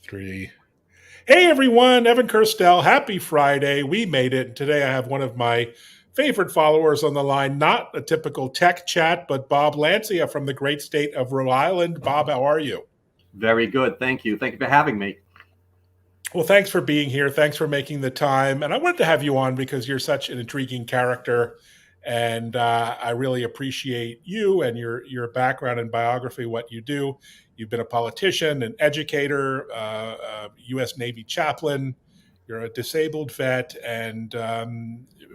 Three. Hey everyone, Evan Kirstel. Happy Friday. We made it. Today I have one of my favorite followers on the line, not a typical tech chat, but Bob Lancia from the great state of Rhode Island. Bob, how are you? Very good. Thank you. Thank you for having me. Well, thanks for being here. Thanks for making the time. And I wanted to have you on because you're such an intriguing character. And I really appreciate you and your background and biography, what you do. You've been a politician, an educator, U.S. Navy chaplain. You're a disabled vet, and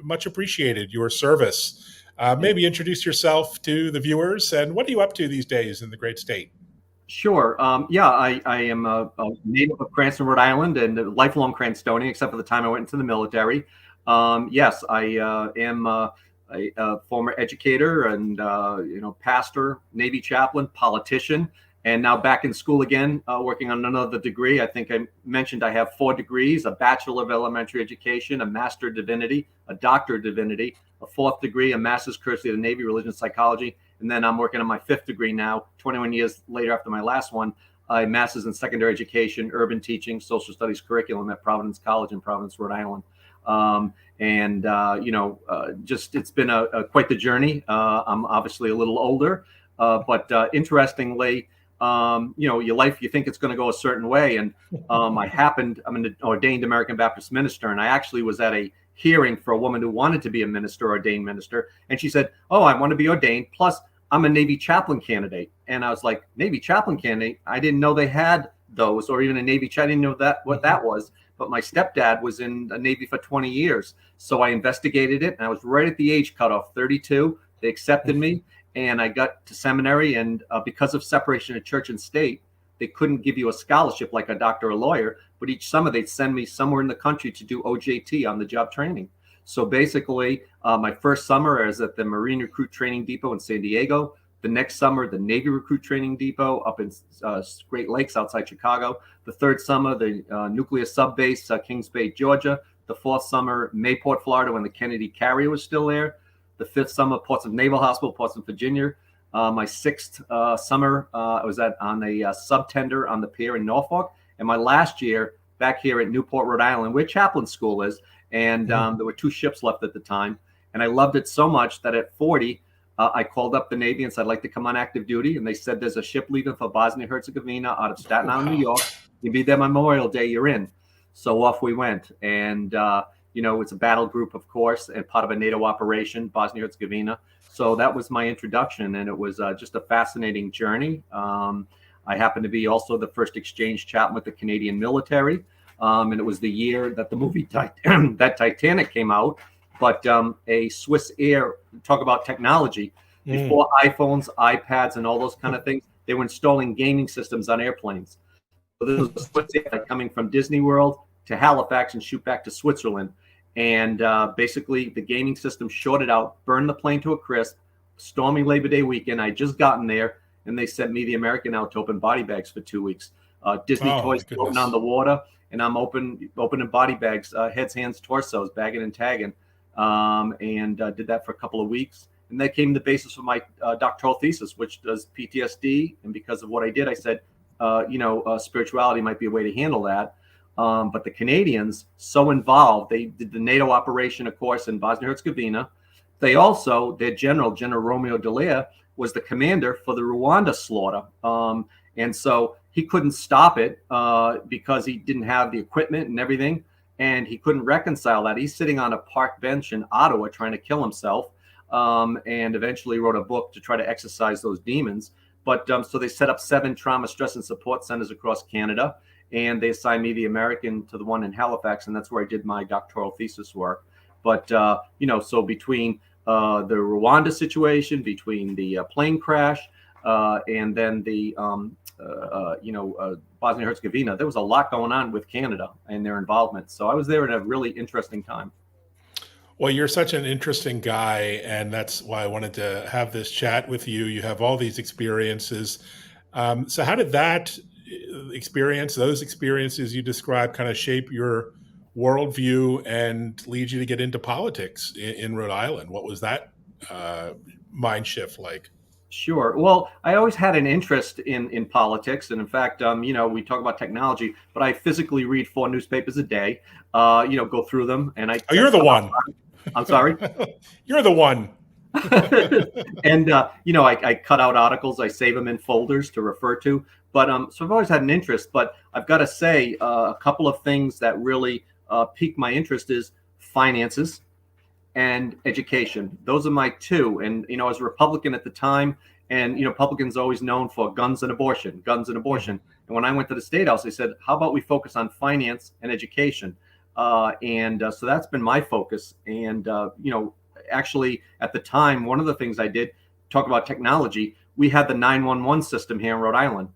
much appreciated your service. Maybe introduce yourself to the viewers, and what are you up to these days in the great state? Sure. I am a native of Cranston, Rhode Island, and a lifelong Cranstonian, except for the time I went into the military. Yes, I am a former educator and pastor, Navy chaplain, politician, and now back in school again, working on another degree. I think I mentioned I have 4 degrees: a Bachelor of Elementary Education, a Master of Divinity, a Doctor of Divinity, a fourth degree, a Master's Courtesy of the Navy, Religion Psychology, and then I'm working on my fifth degree now, 21 years later after my last one, a master's in secondary education, urban teaching, social studies curriculum at Providence College in Providence, Rhode Island. Just it's been quite the journey. I'm obviously a little older, but interestingly, your life, you think it's going to go a certain way. And I'm an ordained American Baptist minister, and I actually was at a hearing for a woman who wanted to be a minister, ordained minister. And she said, "Oh, I want to be ordained. Plus, I'm a Navy chaplain candidate." And I was like, "Navy chaplain candidate? I didn't know they had those, or even a Navy I didn't know what that was." But my stepdad was in the Navy for 20 years. So I investigated it, and I was right at the age cutoff, 32. They accepted me, and I got to seminary. And because of separation of church and state, they couldn't give you a scholarship like a doctor or lawyer, but each summer they'd send me somewhere in the country to do OJT, on the job training. So basically, my first summer I was at the Marine Recruit Training Depot in San Diego. The next summer, the Navy Recruit Training Depot up in Great Lakes outside Chicago. The third summer, the Nuclear Sub Base, Kings Bay, Georgia. The fourth summer, Mayport, Florida, when the Kennedy Carrier was still there. The fifth summer, Portsmouth Naval Hospital, Portsmouth, Virginia. My sixth summer, I was on a subtender on the pier in Norfolk. And my last year, back here at Newport, Rhode Island, where chaplain school is. And there were 2 ships left at the time. And I loved it so much that at 40, I called up the Navy and said, "I'd like to come on active duty." And they said, "There's a ship leaving for Bosnia-Herzegovina out of Staten Island, New York. You'll be there Memorial Day, you're in." So off we went. And, it's a battle group, of course, and part of a NATO operation, Bosnia-Herzegovina. So that was my introduction, and it was just a fascinating journey. I happened to be also the first exchange chaplain with the Canadian military. And it was the year that the movie that Titanic came out. But a Swiss Air, talk about technology, before iPhones, iPads, and all those kind of things, they were installing gaming systems on airplanes. So this was a Swiss Air coming from Disney World to Halifax and shoot back to Switzerland. And basically, the gaming system shorted out, burned the plane to a crisp. Stormy Labor Day weekend, I just gotten there, and they sent me, the American, out to open body bags for 2 weeks. Disney toys floating on the water, and I'm opening body bags, heads, hands, torsos, bagging and tagging. Did that for a couple of weeks. And that came the basis for my doctoral thesis, which does PTSD. And because of what I did, I said, spirituality might be a way to handle that. But the Canadians, so involved, they did the NATO operation, of course, in Bosnia-Herzegovina. They also, their General Romeo Dallaire, was the commander for the Rwanda slaughter. And so he couldn't stop it because he didn't have the equipment and everything. And he couldn't reconcile that. He's sitting on a park bench in Ottawa trying to kill himself, and eventually wrote a book to try to exorcise those demons. But so they set up 7 trauma, stress, and support centers across Canada, and they assigned me, the American, to the one in Halifax, and that's where I did my doctoral thesis work. But, so between the Rwanda situation, between the plane crash, and then the Bosnia-Herzegovina, there was a lot going on with Canada and their involvement. So I was there at a really interesting time. Well, you're such an interesting guy, and that's why I wanted to have this chat with you. You have all these experiences. So how did those experiences you described, kind of shape your worldview and lead you to get into politics in Rhode Island? What was that mind shift like? Sure. Well, I always had an interest in politics, and in fact, we talk about technology, but I physically read 4 newspapers a day. Go through them, and Oh, I you're the cut out. one. I'm sorry. You're the one. And I cut out articles, I save them in folders to refer to. But so I've always had an interest. But I've got to say, a couple of things that really piqued my interest is finances and education. Those are my two. And I was a Republican at the time, and Republicans are always known for guns and abortion, guns and Mhm. abortion. And when I went to the state house, they said, "How about we focus on finance and education?" So that's been my focus. And actually, at the time, one of the things I did talk about technology. We had the 911 system here in Rhode Island,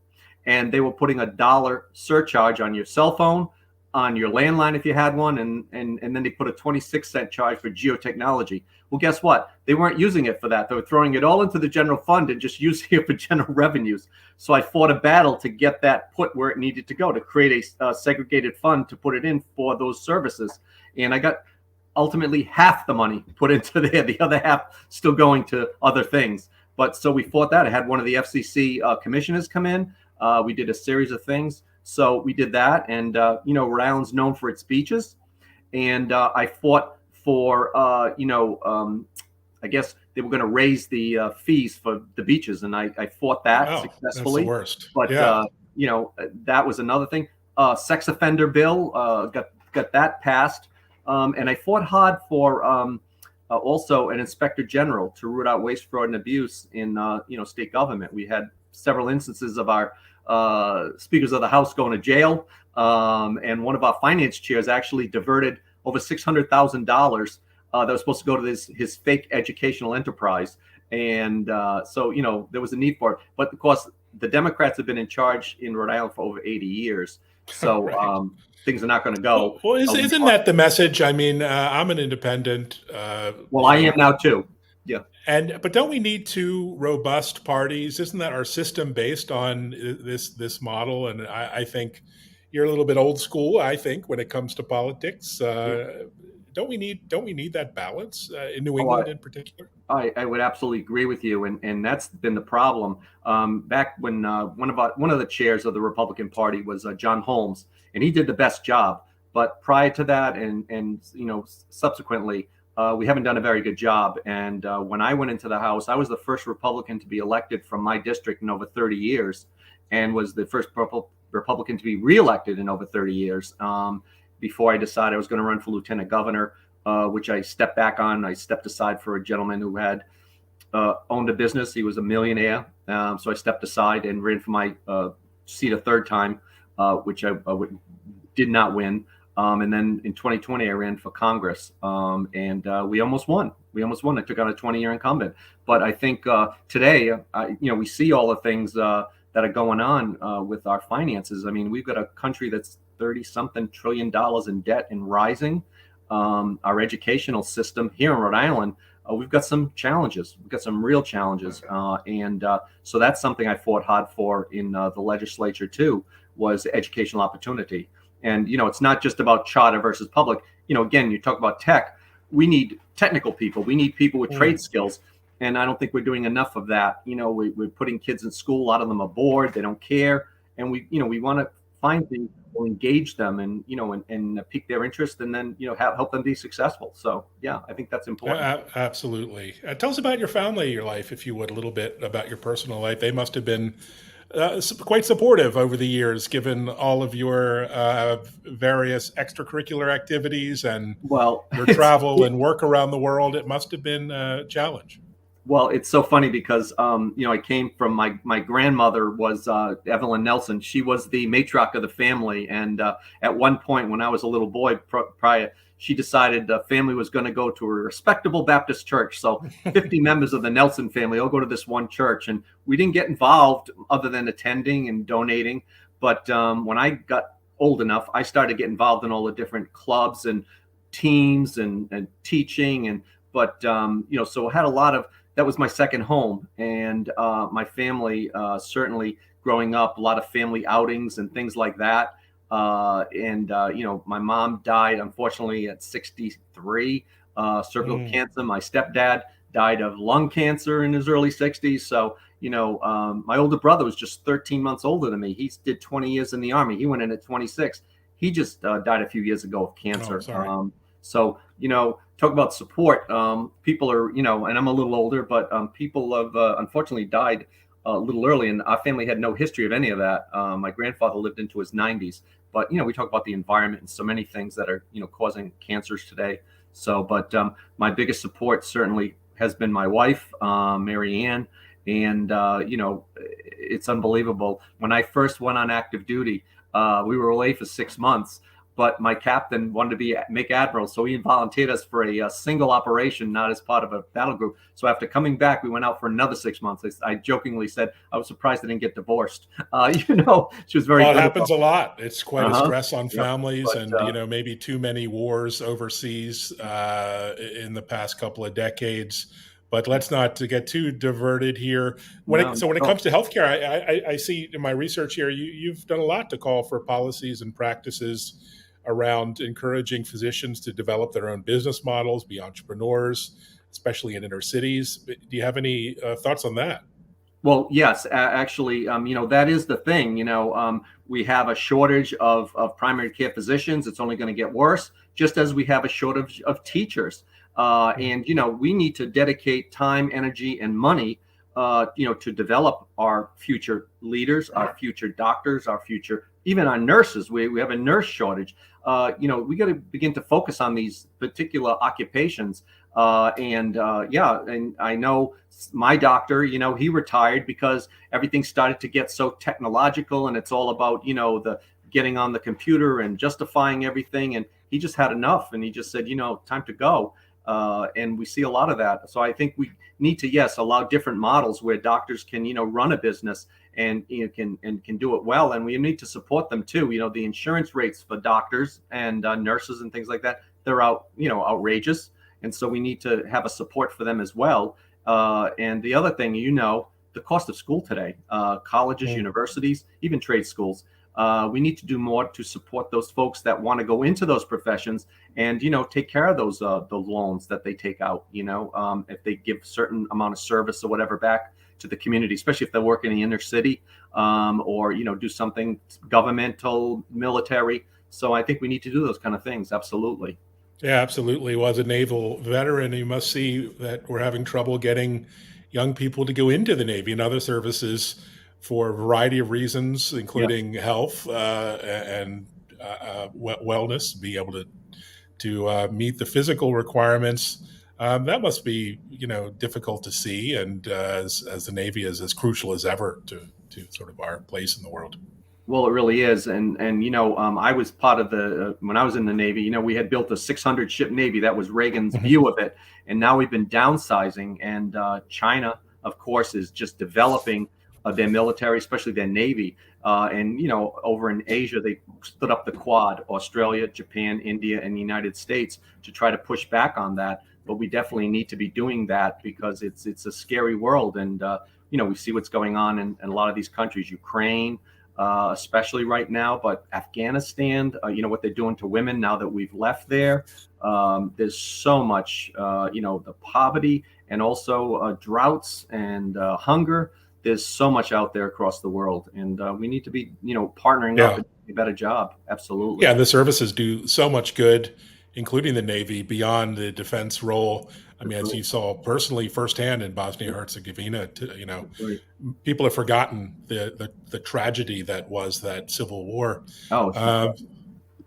and they were putting $1 surcharge on your cell phone, on your landline if you had one, and then they put a 26-cent charge for geotechnology. Well, guess what? They weren't using it for that. They were throwing it all into the general fund and just using it for general revenues. So I fought a battle to get that put where it needed to go, to create a segregated fund to put it in for those services. And I got ultimately half the money put into there, the other half still going to other things. But so we fought that. I had one of the FCC commissioners come in. We did a series of things. So we did that. And, Rhode Island's known for its beaches. And I fought for, I guess they were going to raise the fees for the beaches. And I fought that Oh, that's the successfully. worst. But, Yeah. that was another thing. Sex offender bill got that passed. And I fought hard for also an inspector general to root out waste, fraud, and abuse in state government. We had several instances of our speakers of the House going to jail, and one of our finance chairs actually diverted over $600,000 that was supposed to go to his fake educational enterprise. And so there was a need for it. But of course, the Democrats have been in charge in Rhode Island for over 80 years. So Right. things are not going to go. Well, isn't that the message? I mean, I'm an independent, Well, I am now too. Yeah. but don't we need two robust parties? Isn't that our system based on this model? And I think you're a little bit old school. I think when it comes to politics, don't we need that balance in New Oh, England in particular? I would absolutely agree with you, and that's been the problem. Back when one of the chairs of the Republican Party was John Holmes, and he did the best job. But prior to that, and subsequently, we haven't done a very good job. And when I went into the House, I was the first Republican to be elected from my district in over 30 years, and was the first Republican to be reelected in over 30 years. Before I decided I was going to run for lieutenant governor, which I stepped back on. I stepped aside for a gentleman who had owned a business. He was a millionaire. So I stepped aside and ran for my seat a third time, which I did not win. And then in 2020, I ran for Congress, and we almost won. We almost won. I took on a 20-year incumbent. But I think today, we see all the things that are going on with our finances. I mean, we've got a country that's 30-something trillion dollars in debt and rising. Our educational system here in Rhode Island, we've got some challenges. We've got some real challenges, and so that's something I fought hard for in the legislature too, was educational opportunity. And it's not just about charter versus public. Again, you talk about tech. We need technical people. We need people with trade skills, and I don't think we're doing enough of that. We're putting kids in school. A lot of them are bored. They don't care, and we want to find things that will engage them and and pique their interest, and then help them be successful. So yeah, I think that's important. Absolutely. Tell us about your family, your life, if you would, a little bit about your personal life. They must have been quite supportive over the years, given all of your various extracurricular activities and Well, your it's travel and work around the world. It must have been a challenge. Well, it's so funny because I came from my grandmother was Evelyn Nelson. She was the matriarch of the family, and at one point when I was a little boy, prior, she decided the family was going to go to a respectable Baptist church. So 50 members of the Nelson family all go to this one church, and we didn't get involved other than attending and donating. But when I got old enough, I started to get involved in all the different clubs and teams and teaching, and but so I had a lot of that was my second home. And my family, certainly growing up, a lot of family outings and things like that. My mom died, unfortunately, at 63, cervical Mm. cancer. My stepdad died of lung cancer in his early 60s. So, My older brother was just 13 months older than me. He did 20 years in the Army. He went in at 26. He just died a few years ago of Oh, I'm cancer. sorry. So, talk about support. People are, and I'm a little older, but people have unfortunately died a little early, and our family had no history of any of that. My grandfather lived into his 90s, but we talk about the environment and so many things that are causing cancers today. So, but my biggest support certainly has been my wife, Mary Ann, and it's unbelievable. When I first went on active duty, we were away for 6 months, but my captain wanted to make admiral, so he volunteered us for a single operation, not as part of a battle group. So after coming back, we went out for another 6 months. I jokingly said I was surprised I didn't get divorced. She was very Well, it good happens about a lot. It's it. quite a stress on Yep. families, But and maybe too many wars overseas in the past couple of decades. But let's not to get too diverted here. no, So not when at it comes all. to healthcare, I see in my research here you've done a lot to call for policies and practices around encouraging physicians to develop their own business models, be entrepreneurs, especially in inner cities. Do you have any thoughts on that? Well, yes, actually, that is the thing. We have a shortage of primary care physicians. It's only going to get worse, just as we have a shortage of teachers. And we need to dedicate time, energy, and money, to develop our future leaders, our future doctors, our future, even our nurses. We have a nurse shortage. We got to begin to focus on these particular occupations. And I know my doctor, he retired because everything started to get so technological, and it's all about, the getting on the computer and justifying everything. And he just had enough, and he just said, time to go. And we see a lot of that. So I think we need to, yes, allow different models where doctors can, run a business and can do it well. And we need to support them too. The insurance rates for doctors and nurses and things like that, they're outrageous. And so we need to have a support for them as well. And the other thing, the cost of school today, colleges, Mm. universities, even trade schools. We need to do more to support those folks that want to go into those professions and, take care of those the loans that they take out, if they give certain amount of service or whatever back to the community, especially if they work in the inner city, or, do something governmental, military. So I think we need to do those kind of things. Absolutely. Yeah, absolutely. Well, as a naval veteran, you must see that we're having trouble getting young people to go into the Navy and other services for a variety of reasons, Yes. including health and wellness, be able to meet the physical requirements. That must be, difficult to see, and as the Navy is as crucial as ever to sort of our place in the world. Well, it really is, and I was part of the when I was in the Navy. We had built a 600 ship Navy. That was Reagan's view of it, and now we've been downsizing. And China, of course, is just developing their military, especially their Navy. And over in Asia, they stood up the Quad: Australia, Japan, India, and the United States to try to push back on that. But we definitely need to be doing that because it's a scary world, and we see what's going on in a lot of these countries, Ukraine, especially right now, but Afghanistan, what they're doing to women now that we've left there. There's so much, the poverty and also droughts and hunger. There's so much out there across the world, and we need to be, partnering up Yeah. and do a better job. Yeah, Absolutely. the services do so much good, including the Navy, beyond the defense role. I That's mean, as right. you saw personally firsthand in Bosnia Herzegovina, That's right. people have forgotten the tragedy that was that civil war. Oh, it's Uh, incredible.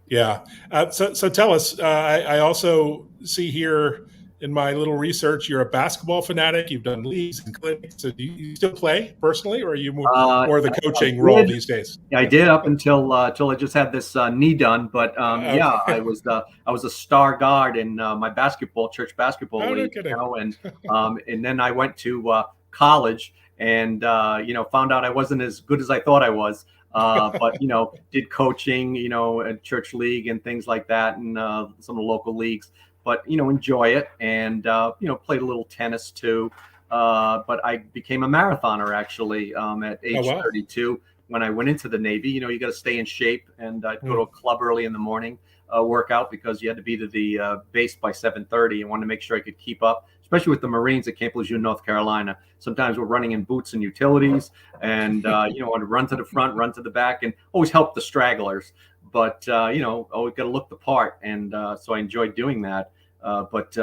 yeah. So tell us. I also see here in my little research, you're a basketball fanatic. You've done leagues and clinics. So do you still play personally, or are you more the I coaching role did. these days? I did up until I just had this knee done. But yeah, Okay. I was a star guard in my church basketball Oh, no league, kidding. and then I went to college and found out I wasn't as good as I thought I was. But did coaching, at church league and things like that, and some of the local leagues. But enjoy it, and played a little tennis too. But I became a marathoner actually at Oh, age wow. 32 when I went into the Navy. You got to stay in shape, and I'd go to Hmm. a club early in the morning, work out because you had to be to the base by 7:30, and wanted to make sure I could keep up, especially with the Marines at Camp Lejeune, North Carolina. Sometimes we're running in boots and utilities, and want to run to the front, run to the back, and always help the stragglers. But always got to look the part, and so I enjoyed doing that. But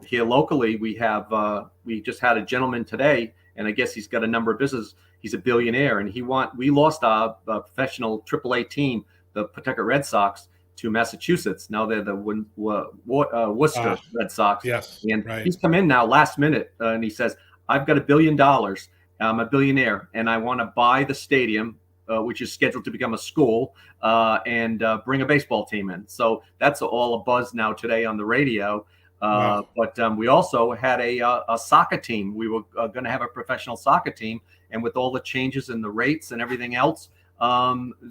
here locally, we just had a gentleman today, and I guess he's got a number of businesses. He's a billionaire, and we lost our professional AAA team, the Pawtucket Red Sox, to Massachusetts. Now they're the Worcester Red Sox. Yes, And right. he's come in now last minute, and he says, I've got $1 billion. I'm a billionaire, and I want to buy the stadium, which is scheduled to become a school, and bring a baseball team in. So that's all a buzz now today on the radio. Wow. But we also had a soccer team. We were going to have a professional soccer team, and with all the changes in the rates and everything else,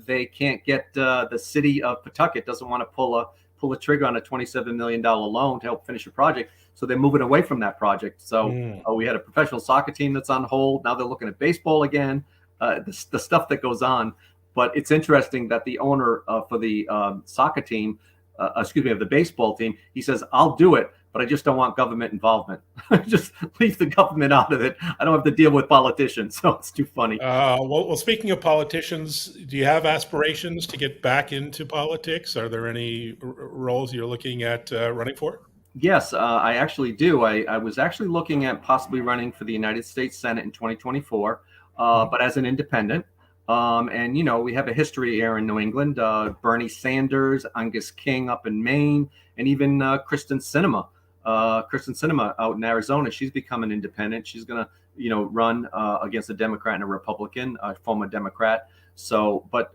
they can't get the city of Pawtucket doesn't want to pull a trigger on a $27 million loan to help finish a project. So they're moving away from that project. So we had a professional soccer team that's on hold. Now they're looking at baseball again, the stuff that goes on. But it's interesting that the owner for the soccer team, of the baseball team, he says, I'll do it, but I just don't want government involvement. Just leave the government out of it. I don't have to deal with politicians. So it's too funny. Well, speaking of politicians, do you have aspirations to get back into politics? Are there any roles you're looking at running for? Yes, I actually do. I was actually looking at possibly running for the United States Senate in 2024, but as an independent. And we have a history here in New England. Bernie Sanders, Angus King up in Maine, and even Kristen Sinema. Kristen Sinema out in Arizona. She's become an independent. She's going to, run against a Democrat and a Republican, a former Democrat. So, but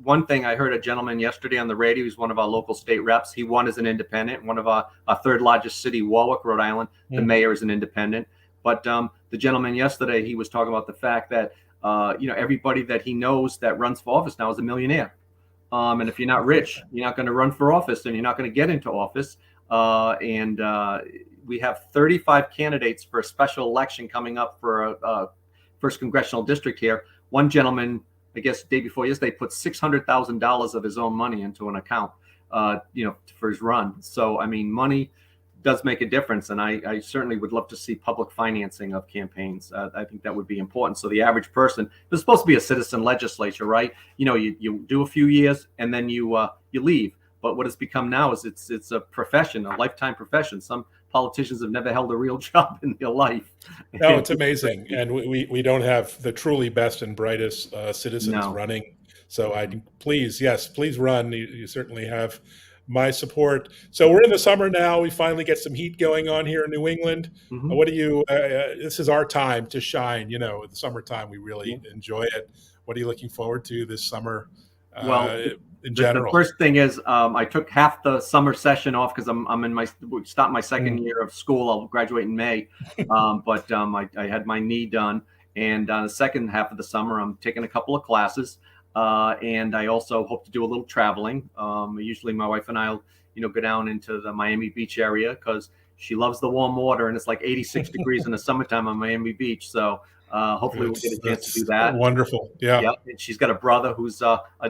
one thing I heard a gentleman yesterday on the radio, he's one of our local state reps. He won as an independent. One of our third largest city, Warwick, Rhode Island. The mayor is an independent. But the gentleman yesterday, he was talking about the fact that, everybody that he knows that runs for office now is a millionaire. And if you're not rich, you're not going to run for office, and you're not going to get into office. And we have 35 candidates for a special election coming up for a first congressional district here. One gentleman, I guess, day before yesterday, put $600,000 of his own money into an account, for his run. So, I mean, money does make a difference. And I certainly would love to see public financing of campaigns. I think that would be important. So the average person, there's supposed to be a citizen legislature, right? You do a few years and then you leave. But what it's become now is it's a profession, a lifetime profession. Some politicians have never held a real job in their life. No, it's amazing. And we don't have the truly best and brightest citizens No. running. So please run. You certainly have my support. So we're in the summer now. We finally get some heat going on here in New England. Mm-hmm. This is our time to shine. The summertime, we really enjoy it. What are you looking forward to this summer? Well, in general, the first thing is I took half the summer session off because I'm starting my second year of school. I'll graduate in May, but I had my knee done, and the second half of the summer I'm taking a couple of classes, and I also hope to do a little traveling. Usually my wife and I'll go down into the Miami Beach area because she loves the warm water, and it's like 86 degrees in the summertime on Miami Beach. So hopefully we'll get a chance to do that. Wonderful. Yeah. Yep. And she's got a brother who's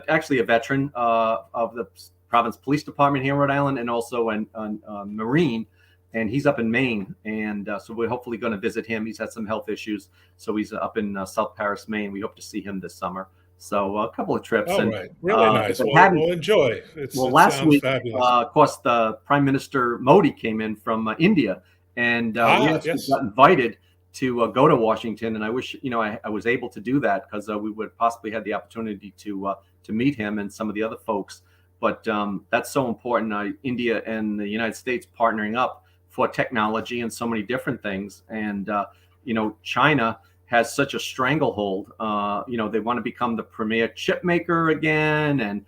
actually a veteran of the Province Police Department here in Rhode Island, and also a Marine, and he's up in Maine. And so we're hopefully going to visit him. He's had some health issues, so he's up in South Paris, Maine. We hope to see him this summer. So a couple of trips. All right. Really nice. We'll enjoy. Last week, fabulous. Of course, the Prime Minister Modi came in from India, and we actually got invited to go to Washington, and I wish I was able to do that because we would possibly have the opportunity to meet him and some of the other folks. But that's so important. India and the United States partnering up for technology and so many different things, and China has such a stranglehold. They want to become the premier chip maker again, and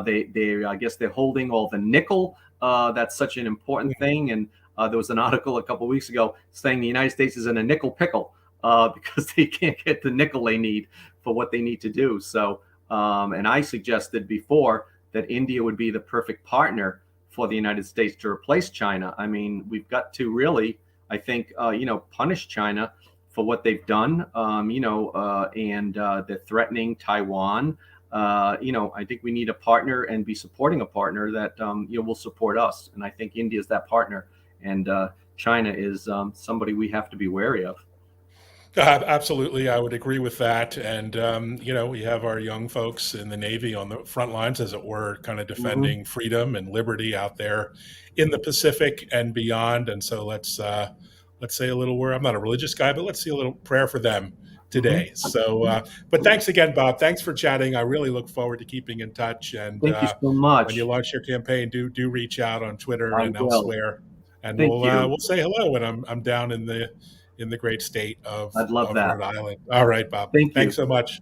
they I guess they're holding all the nickel. That's such an important thing, and there was an article a couple of weeks ago saying the United States is in a nickel pickle because they can't get the nickel they need for what they need to do. So, and I suggested before that India would be the perfect partner for the United States to replace China. I mean, we've got to really, I think, punish China for what they've done, and they're threatening Taiwan. I think we need a partner and be supporting a partner that will support us. And I think India is that partner. and China is somebody we have to be wary of. Absolutely, I would agree with that. And we have our young folks in the Navy on the front lines, as it were, kind of Hmm. defending freedom and liberty out there in the Pacific and beyond. And so let's say a little word. I'm not a religious guy, but let's say a little prayer for them Hmm. today. So, but thanks again, Bob. Thanks for chatting. I really look forward to keeping in touch. And Thank you so when you much. launch your campaign, do reach out on Twitter I and will. elsewhere, and Thank you. we'll say hello when I'm down in the great state I'd love of that. Rhode Island. All right, Bob. Thank Thanks you. so much.